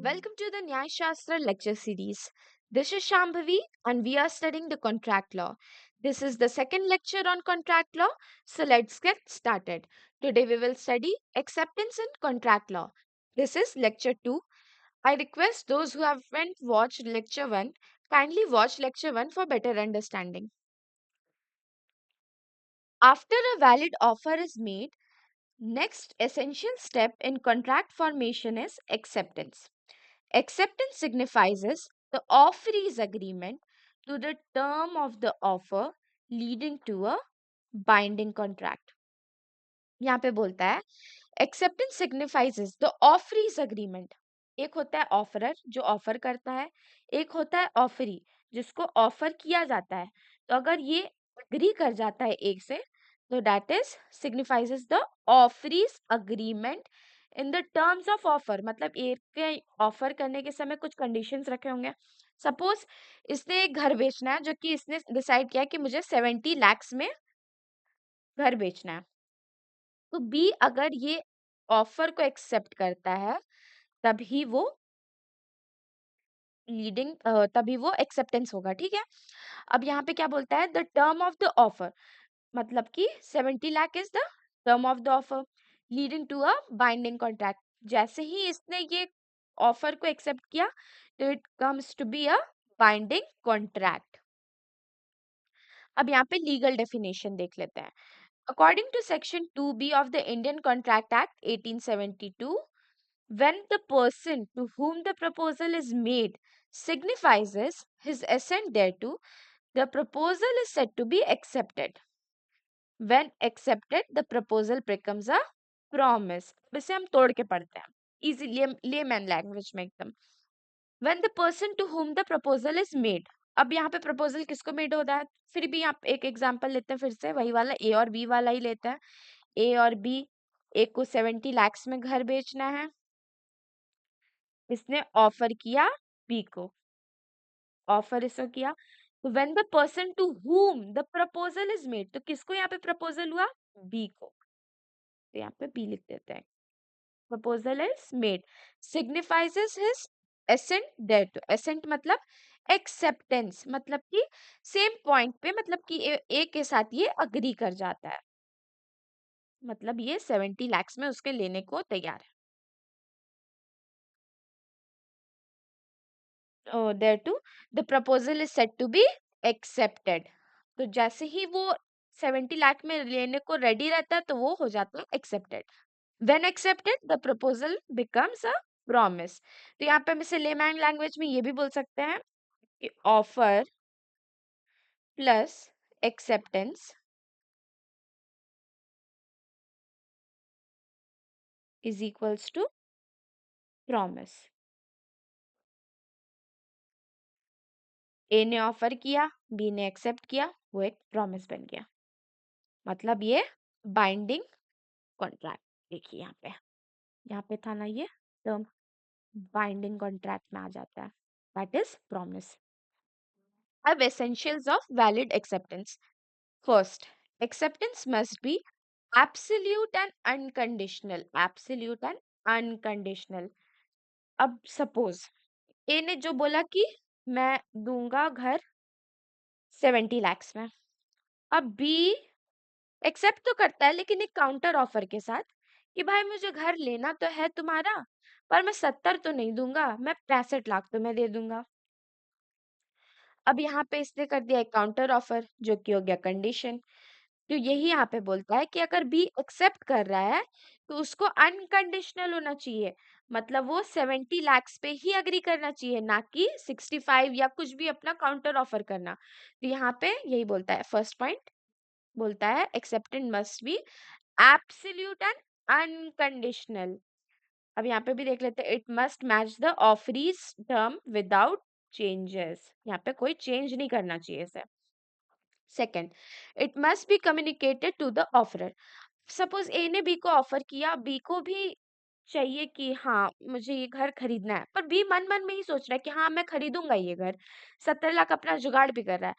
Welcome to the Nyaya Shastra lecture series. This is Shambhavi and we are studying the contract law. This is the second lecture on contract law, so let's get started. Today we will study acceptance in contract law. This is lecture 2. I request those who haven't watched lecture 1 kindly watch lecture 1 for better understanding. After a valid offer is made, next essential step in contract formation is acceptance. Acceptance signifies the offeree's agreement to the term of the offer leading to a binding contract. यहाँ पे बोलता है acceptance signifies the offeree's agreement. एक होता है offeror जो offer करता है, एक होता है ऑफरी जिसको ऑफर किया जाता है. तो अगर ये अग्री कर जाता है एक से तो that is signifies the offeree's agreement in the terms of offer. मतलब एक के ऑफर करने के समय कुछ कंडीशंस रखे होंगे. सपोज इसने एक घर बेचना है जो कि इसने डिसाइड किया कि मुझे 70 lakhs में घर बेचना है. तो बी अगर ये ऑफर को एक्सेप्ट करता है तभी वो लीडिंग तभी वो एक्सेप्टेंस होगा. ठीक है. अब यहाँ पे क्या बोलता है the term of the offer. मतलब कि 70 lakh is the term of the offer leading to a binding contract. जैसे ही इसने ये ऑफर को एक्सेप्ट किया तो it comes to be a binding contract. अब यहाँ पे लीगल डेफिनेशन देख लेते हैं. According to section 2B of the Indian Contract Act 1872, when the person to whom the proposal is made signifies his assent thereto, the proposal is said to be accepted. When accepted, the proposal becomes a promise. इसे हम तोड़ के पढ़ते हैं easy layman language में एकदम. When the person to whom the proposal is made. अब यहाँ पे प्रपोजल किसको मेड होता है. फिर भी आप एक एग्जांपल लेते हैं, फिर से वही वाला ए और बी वाला ही लेते हैं. ए और बी, ए को 70 lakhs में घर बेचना है. इसने ऑफर किया बी को, ऑफर इसको किया. तो when the person to whom the proposal is made, तो किसको यहाँ पे प्रपोजल हुआ, बी को. तो यहाँ पे बी लिख देते हैं. Proposal is made signifies his assent thereto. Assent मतलब एक्सेप्टेंस, मतलब कि सेम पॉइंट पे, मतलब कि ए के साथ ये अग्री कर जाता है. मतलब ये 70 lakhs में उसके लेने को तैयार है. Thereto the proposal is said to be accepted. तो जैसे ही वो 70 लाख में लेने को रेडी रहता है तो वो हो जाता है accepted. When accepted the proposal becomes a promise. तो यहाँ पे हम इसे लेमैन लैंग्वेज में ये भी बोल सकते हैं कि offer plus acceptance is equals to promise. A ने ऑफर किया, बी ने एक्सेप्ट किया, वो एक प्रॉमिस बन गया. मतलब ये बाइंडिंग कॉन्ट्रैक्ट. देखिए यहाँ पे था ना ये टर्म, बाइंडिंग कॉन्ट्रैक्ट में आ जाता है. That is promise. अब essentials of valid acceptance. First, acceptance must be absolute and unconditional. Absolute and unconditional. अब सपोज ए ने जो बोला कि मैं दूंगा घर 70 lakhs में. अब बी एक्सेप्ट तो करता है लेकिन एक काउंटर ऑफर के साथ कि भाई मुझे घर लेना तो है तुम्हारा, पर मैं 70 तो नहीं दूंगा, मैं 65 लाख तो मैं दे दूंगा. अब यहाँ पे इसने कर दिया एक काउंटर ऑफर जो कि हो गया कंडीशन. तो यही यहाँ पे बोलता है कि अगर बी एक्सेप्ट कर रहा है तो उसको अनकंडीशनल होना चाहिए. मतलब वो 70 lakhs पे ही अग्री करना चाहिए, ना कि 65 या कुछ भी अपना काउंटर ऑफर करना. तो यहाँ पे यही बोलता है. फर्स्ट पॉइंट बोलता है acceptance must be absolute and unconditional. अब यहाँ पे भी देख लेते हैं. It must match the offeree's term without changes. यहाँ पे कोई चेंज नहीं करना चाहिए इसे. Second, it must be communicated to the offeror. Suppose A ने बी को ऑफर किया, बी को भी चाहिए कि हाँ मुझे ये घर खरीदना है, पर बी मन मन में ही सोच रहा है कि हाँ मैं खरीदूंगा ये घर, 70 लाख अपना जुगाड़ भी कर रहा है.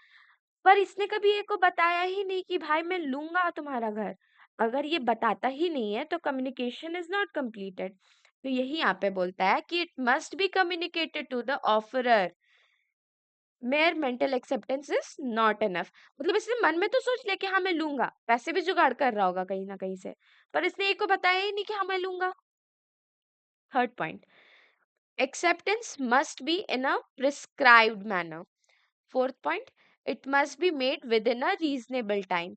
पर इसने कभी ए को बताया ही नहीं कि भाई मैं लूंगा तुम्हारा घर. अगर ये बताता ही नहीं है तो कम्युनिकेशन इज नॉट कंप्लीटेड. तो यही यहाँ पे बोलता है कि it must be communicated to the offeror, mere mental acceptance is not enough. मतलब इसने मन में तो सोच लिया कि हाँ मैं लूंगा, पैसे भी जुगाड़ कर रहा होगा कहीं ना कहीं से, पर इसने एक को बताया ही नहीं कि हाँ मैं लूंगा। Third point, acceptance must be in a prescribed manner. Fourth point, it must be made within a reasonable time.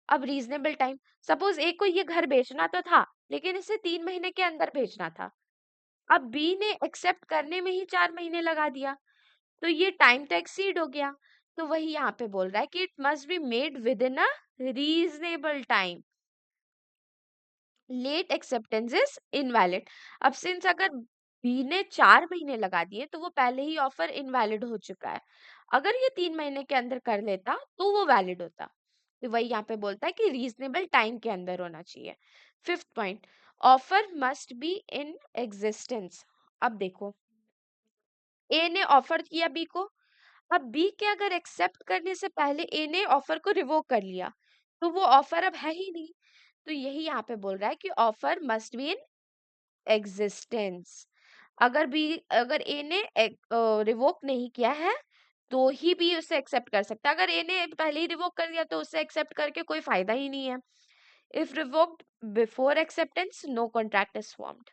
अब reasonable time, सपोज एक को ये घर बेचना तो था, लेकिन इसे 3 महीने के अंदर बेचना था। अब बी ने एक्सेप्ट करने में ही 4 महीने लगा दिया, तो ये टाइम तो एक्सीड हो गया। तो वही यहाँ पे बोल रहा है कि it must be made within a reasonable time. Late acceptance is invalid. अब सिंस अगर बी ने 4 महीने लगा दिए तो वो पहले ही ऑफर इनवैलिड हो चुका है। अगर ये 3 महीने के अंदर कर लेता तो वो वैलिड होता। तो वही यहाँ पे बोलता है कि रीजनेबल टाइम के अंदर होना चाहिए। Fifth point, offer must be in existence. अब देखो, ए ने ऑफर किया बी को, अब बी के अगर एक्सेप्ट करने से पहले ए ने ऑफर को रिवोक कर लिया, तो वो ऑफर अब है ही नहीं। तो यही यहाँ पे बोल रहा है कि offer must be in existence. अगर ए ने रिवोक नहीं किया है तो ही बी उसे एक्सेप्ट कर सकता है। अगर ए ने पहले ही रिवोक कर दिया तो उसे एक्सेप्ट करके कोई फायदा ही नहीं है। If revoked before acceptance, no contract is formed.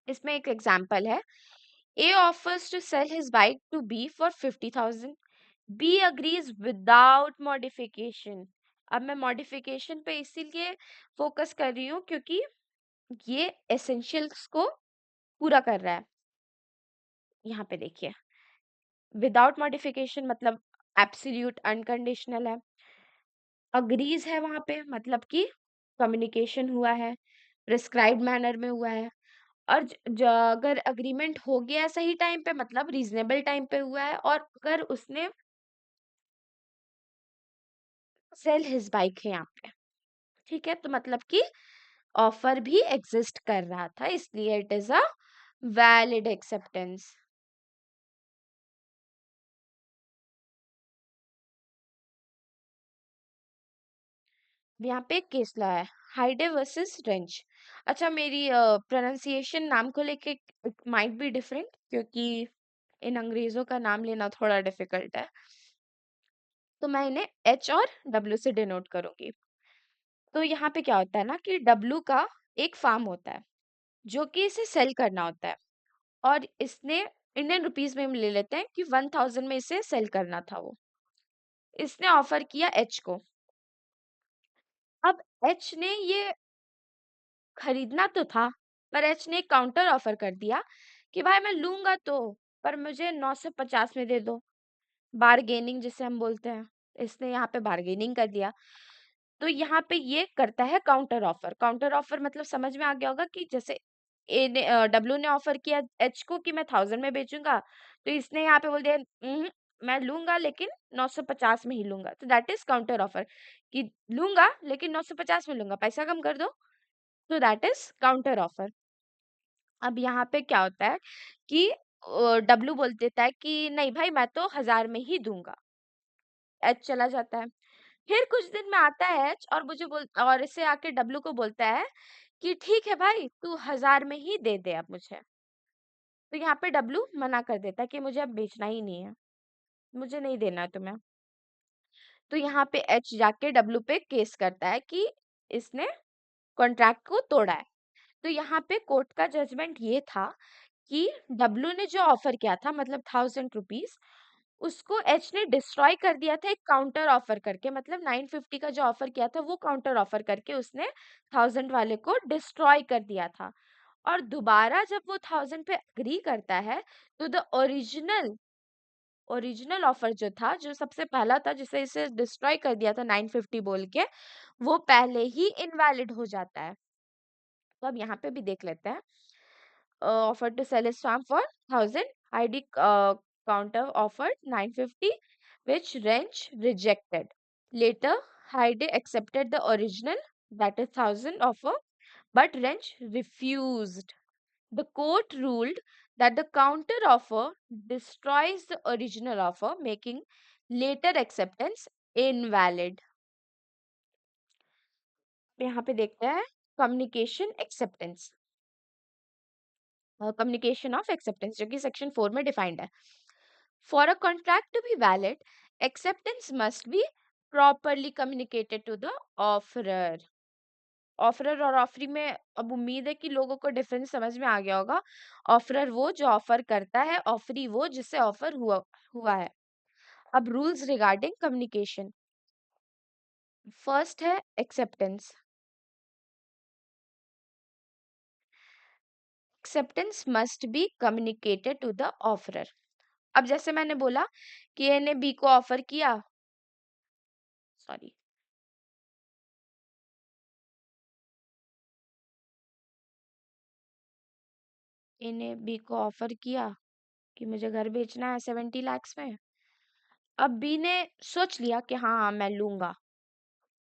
इसमें एक एग्जांपल है, A offers to sell his bike to B for 50,000. B agrees without modification. अब मैं मॉडिफिकेशन पे इसीलिए फोकस कर रही हूँ क्योंकि ये एसेंशियल्स को पूरा कर रहा है। यहाँ पे देखिए, विदाउट मॉडिफिकेशन मतलब एब्सोल्यूट अनकंडीशनल है। अग्रीज है वहां पे मतलब कि कम्युनिकेशन हुआ है, प्रिस्क्राइब्ड मैनर में हुआ है। और अगर अग्रीमेंट हो गया सही टाइम पे मतलब रीजनेबल टाइम पे हुआ है, और अगर उसने सेल हिज बाइक है यहाँ पे, ठीक है, तो मतलब कि ऑफर भी एग्जिस्ट कर रहा था, इसलिए it is a valid acceptance. यहाँ पे एक केस लॉ है, हाइडे वर्सेस रेंच। अच्छा, मेरी प्रोनाउंसिएशन नाम को लेके इट माइट बी डिफरेंट क्योंकि इन अंग्रेजों का नाम लेना थोड़ा डिफिकल्ट है, तो मैं इन्हें एच और डब्ल्यू से डिनोट करूंगी। तो यहाँ पे क्या होता है ना कि डब्ल्यू का एक फार्म होता है जो कि इसे सेल करना होता है, और इसने इंडियन रुपीस में हम ले लेते हैं कि 1000 में इसे सेल करना था वो। इसने ऑफर किया एच को। अब एच ने ये खरीदना तो था, पर एच ने एक काउंटर ऑफर कर दिया कि भाई मैं लूंगा तो, पर मुझे 950 में दे दो। बारगेनिंग जिसे हम बोलते हैं, इसने यहाँ पे बारगेनिंग कर दिया। तो यहाँ पे ये करता है काउंटर ऑफर। काउंटर ऑफर मतलब समझ में आ गया होगा कि जैसे ए ने डब्ल्यू ने ऑफर किया एच को कि मैं 1000 में बेचूंगा, तो इसने यहाँ पे बोल दिया मैं लूंगा लेकिन 950 में ही लूंगा, तो दैट इज काउंटर ऑफर कि लूंगा लेकिन 950 में लूंगा, पैसा कम कर दो। तो दैट इज काउंटर ऑफर। अब यहाँ पे क्या होता है कि डब्ल्यू बोल देता है कि नहीं भाई मैं तो 1000 में ही दूंगा। एच चला जाता है। फिर कुछ दिन में आता है एच और मुझे बोल और इसे आके डब्ल्यू को बोलता है कि ठीक है भाई तू 1000 में ही दे दे अब मुझे। तो यहाँ पे डब्ल्यू मना कर देता है कि मुझे अब बेचना ही नहीं है, मुझे नहीं देना है तुम्हें। तो यहाँ पे एच जाके डब्ल्यू पे केस करता है कि इसने कॉन्ट्रैक्ट को तोड़ा है। तो यहाँ पे कोर्ट का जजमेंट ये था कि डब्ल्यू ने जो ऑफर किया था मतलब 1000 रुपीज, उसको एच ने डिस्ट्रॉय कर दिया था एक काउंटर ऑफर करके, मतलब 950 का जो ऑफर किया था वो काउंटर ऑफर करके उसने 1000 वाले को डिस्ट्रॉय कर दिया था। और दोबारा जब वो 1000 पे अग्री करता है तो द ओरिजिनल ओरिजिनल ऑफर जो था, जो सबसे पहला था जिसे इसे डिस्ट्रॉय कर दिया था 950 बोल के, वो पहले ही इनवैलिड हो जाता है। तो अब यहाँ पे भी देख लेते हैं, offered to sell his farm for 1000. ID counter offered 950, which Wrench rejected. Later, Heide accepted the original, that is 1000 offer, but Wrench refused. The court ruled that the counter offer destroys the original offer, making later acceptance invalid. यहाँ पे देखते हैं communication acceptance. Communication of acceptance, जो कि section 4 में defined है। For a contract to be valid, acceptance must be properly communicated to the offeror. Offeror और offeree में अब उम्मीद है कि लोगों को डिफरेंस समझ में आ गया होगा। ऑफरर वो जो ऑफर करता है, ऑफरी वो जिससे ऑफर हुआ हुआ है। अब रूल्स रिगार्डिंग कम्युनिकेशन, फर्स्ट है acceptance. Acceptance must be communicated to the offeror. अब जैसे मैंने बोला कि ए ने बी को ऑफर किया, सॉरी, ए ने बी को ऑफर किया कि मुझे घर बेचना है 70 lakhs में। अब बी ने सोच लिया कि हाँ मैं लूंगा,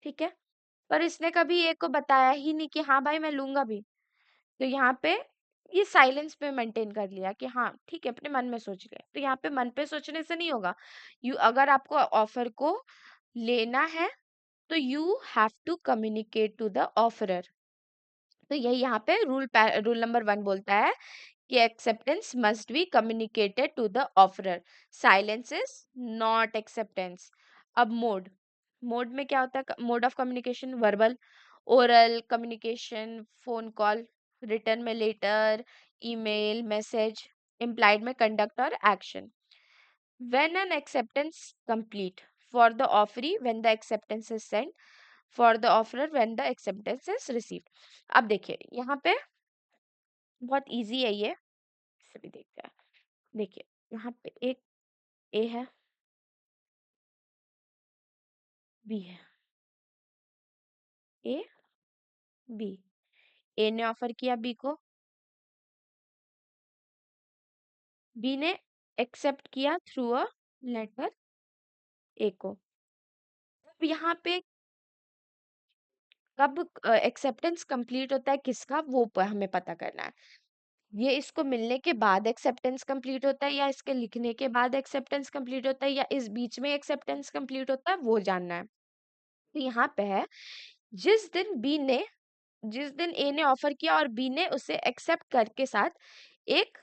ठीक है, पर इसने कभी ए को बताया ही नहीं कि हाँ भाई मैं लूंगा भी। तो यहाँ पे ये साइलेंस पे मेंटेन कर लिया कि हाँ ठीक है, अपने मन में सोच लिया। तो यहाँ पे मन पे सोचने से नहीं होगा। अगर आपको ऑफर को लेना है तो you have to communicate to the offeror. तो यही यहाँ पे रूल नंबर 1 बोलता है कि acceptance must be communicated to the offerer, silence is not acceptance. अब मोड में क्या होता है? Mode of communication verbal, oral communication, phone call, written में लेटर, ईमेल, मैसेज, इम्प्लाइड में कंडक्ट और action. When an acceptance complete, for the offeree when the acceptance is sent, for the offerer when the acceptance is received। अब देखिए यहाँ पे बहुत easy है ये, इसे भी देखते हैं। देखिए यहाँ पे एक ए है, बी है, ए बी। ए ने ऑफर किया बी को, बी ने एक्सेप्ट किया थ्रू अ लेटर ए को। अब यहाँ पे कब एक्सेप्टेंस कंप्लीट होता है किसका, वो हमें पता करना है। ये इसको मिलने के बाद एक्सेप्टेंस कंप्लीट होता है, या इसके लिखने के बाद एक्सेप्टेंस कंप्लीट होता है, या इस बीच में एक्सेप्टेंस कंप्लीट होता है, वो जानना है। तो यहाँ पे है, जिस दिन बी ने जिस दिन ए ने ऑफर किया और बी ने उसे एक्सेप्ट करके साथ एक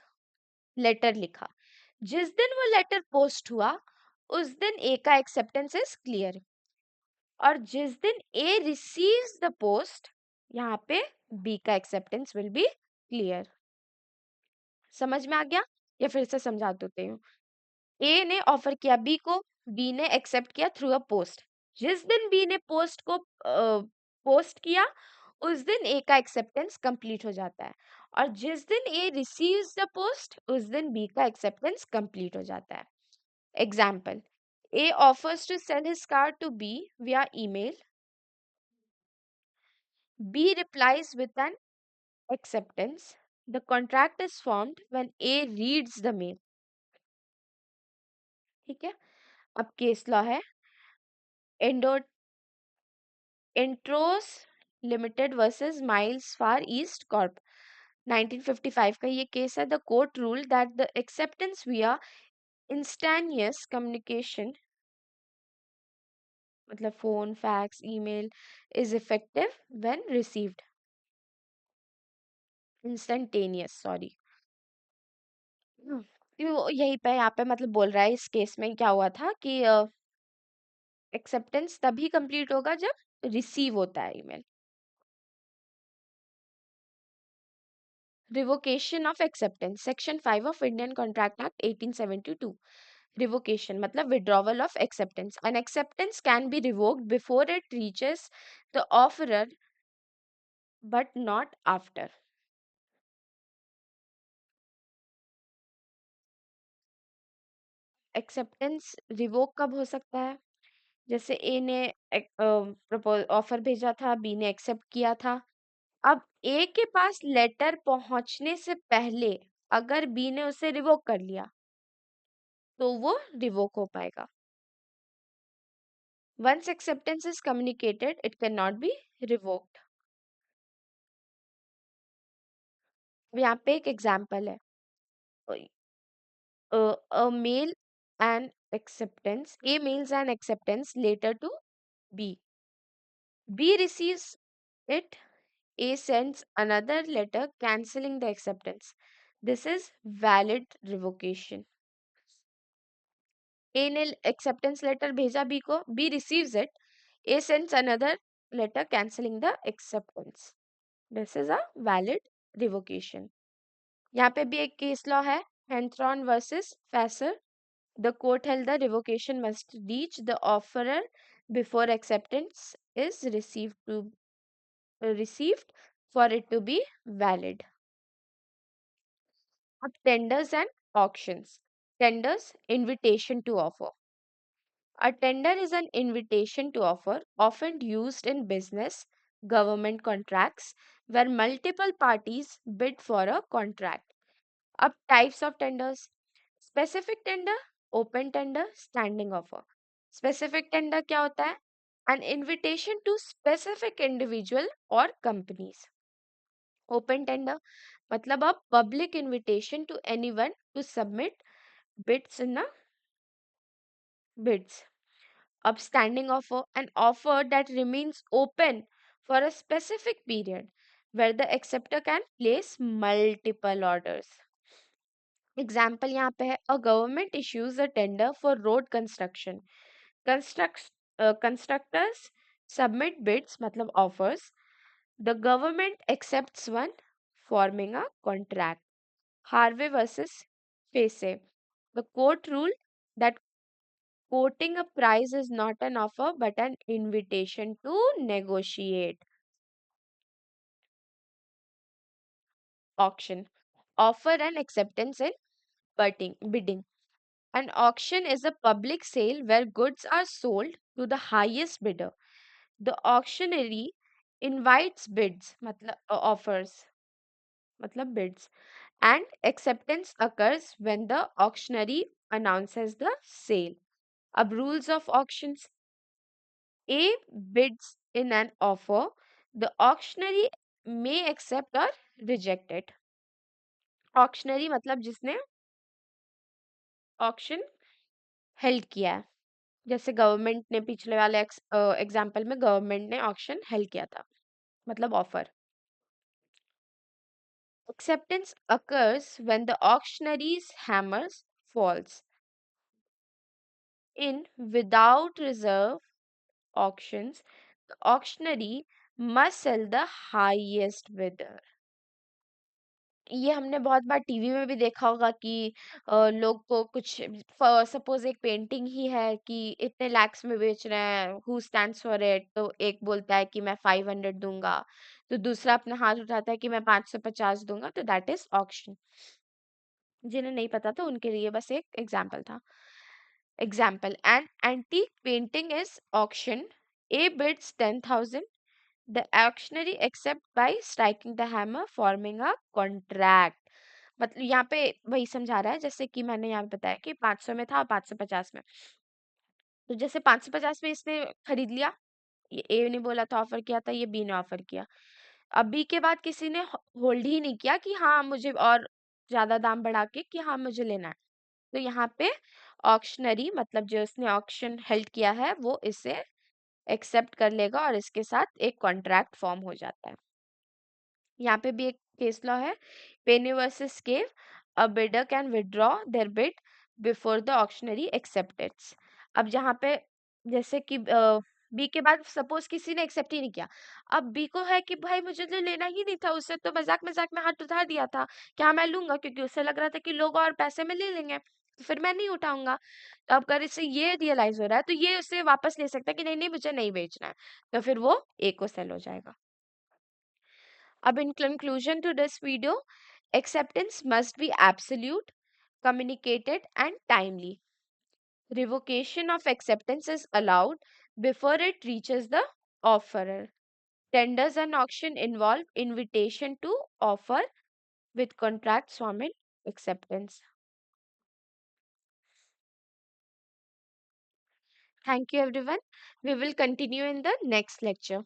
लेटर लिखा, जिस दिन वो लेटर पोस्ट हुआ उस दिन ए का एक्सेप्टेंस इज क्लियर। और जिस दिन ए रिसीव्स द पोस्ट, यहाँ पे बी का एक्सेप्टेंस विल बी क्लियर। समझ में आ गया? या फिर से समझा देते हूँ। ए ने ऑफर किया बी को, बी ने एक्सेप्ट किया थ्रू अ पोस्ट। जिस दिन बी ने पोस्ट को पोस्ट किया उस दिन ए का एक्सेप्टेंस कंप्लीट हो जाता है, और जिस दिन ए रिसीव्स द पोस्ट उस दिन बी का एक्सेप्टेंस कंप्लीट हो जाता है। Example, A offers to sell his car to B via email, B replies with an acceptance, the contract is formed when A reads the mail। ठीक है, अब case law है एंडो एंट्रोस लिमिटेड वर्सेस माइल्स फार east Corp, 1955 का ये case है। The court rule that the acceptance विया इंस्टेंनियस communication, मतलब phone, fax, email, is effective when received. Instantaneous, sorry. यही पे यहाँ पे मतलब बोल रहा है इस केस में क्या हुआ था कि एक्सेप्टेंस तभी कंप्लीट होगा जब रिसीव होता है email. Revocation of acceptance, section 5 of Indian contract act 1872। Revocation मतलब withdrawal of acceptance. An acceptance can be revoked before it reaches the offeror but not after. Acceptance revoke कब हो सकता है? जैसे ए ने ऑफर भेजा था, बी ने एक्सेप्ट किया था। अब ए के पास लेटर पहुंचने से पहले अगर बी ने उसे रिवोक कर लिया तो वो रिवोक हो पाएगा। Once acceptance is communicated it can not be revoked. यहाँ पे एक एग्जाम्पल है, a mail and acceptance, A mails an acceptance later to B. B receives it, A sends another letter cancelling the acceptance. This is valid revocation. A ने acceptance letter भेजा B को, B receives it, A sends another letter cancelling the acceptance. This is a valid revocation. यहाँ पे भी एक case law है, Henthron versus Fasser. The court held the revocation must reach the offerer before acceptance is received for it to be valid. अब tenders and auctions. Tenders, invitation to offer. A tender is an invitation to offer, often used in business, government contracts, where multiple parties bid for a contract. Up types of tenders: specific tender, open tender, standing offer. Specific tender क्या होता है? An invitation to specific individual or companies. Open tender मतलब a public invitation to anyone to submit bids in a bids. Up standing offer, an offer that remains open for a specific period where the acceptor can place multiple orders. Example यहाँ पे है, a government issues a tender for road construction. Constructors submit bids मतलब offers. The government accepts one, forming a contract. Harvey versus Facey. The court ruled that quoting a price is not an offer but an invitation to negotiate. Auction. Offer and acceptance in bidding. An auction is a public sale where goods are sold to the highest bidder. The auctioneer invites bids, मतलब offers, मतलब bids, and acceptance occurs when the auctioneer announces the sale. Ab rules of auctions. A bids in an offer. The auctioneer may accept or reject it. Auctioneer मतलब जिसने auction held किया है. जैसे government ने पिछले वाले example में government ने ऑक्शन हेल्ड किया था, मतलब offer. Acceptance occurs when the auctioneer's hammers falls. In without reserve auctions, the auctioneer must sell the highest bidder. ये हमने बहुत बार टीवी में भी देखा होगा कि लोग को कुछ, सपोज एक पेंटिंग ही है कि इतने लैक्स में बेच रहे हैं, हु स्टैंड्स फॉर इट, तो एक बोलता है कि मैं 500 दूंगा, तो दूसरा अपना हाथ उठाता है कि मैं 550 दूंगा, तो दैट इज ऑक्शन. जिन्हें नहीं पता था उनके लिए बस एक एग्जाम्पल था. Example, an antique painting is auction. A bids 10,000. The auctioneer accept by striking the hammer, forming a contract. मतलब यहाँ पे वही समझा रहा है जैसे कि मैंने यहाँ पे बताया कि 500 में था और 550 में. तो जैसे 550 में इसने खरीद लिया, ये ए ने बोला था, ऑफर किया था, ये बी ने ऑफर किया. अब बी के बाद किसी ने होल्ड ही नहीं किया कि हाँ मुझे और ज्यादा दाम बढ़ा के कि हाँ मुझे लेना है. तो यहाँ पे ऑक्शनरी मतलब जो उसने ऑक्शन हेल्ड किया है वो इसे एक्सेप्ट कर लेगा और इसके साथ एक कॉन्ट्रैक्ट फॉर्म हो जाता है. यहाँ पे भी एक केस लॉ है, Payne versus Cave. A bidder can withdraw their bid before the auctioneer accepts. अब जहाँ पे जैसे कि बी के बाद सपोज किसी ने एक्सेप्ट ही नहीं किया, अब बी को है कि भाई मुझे तो लेना ही नहीं था, उससे तो मजाक मजाक में हाथ उठा दिया था, क्या मैं लूंगा, क्योंकि उससे लग रहा था कि लोग और पैसे में ले लेंगे, तो फिर मैं नहीं उठाऊंगा. तो अब अगर इसे ये रियलाइज हो रहा है तो ये उसे वापस ले सकता है कि नहीं नहीं मुझे नहीं बेचना है, तो फिर वो ए को सेल हो जाएगा. अब in conclusion to this video, acceptance must be absolute, communicated, and timely. Revocation of acceptance is allowed before it reaches the offerer. Tenders and auction involve invitation to offer with contracts form in acceptance. Thank you everyone. We will continue in the next lecture.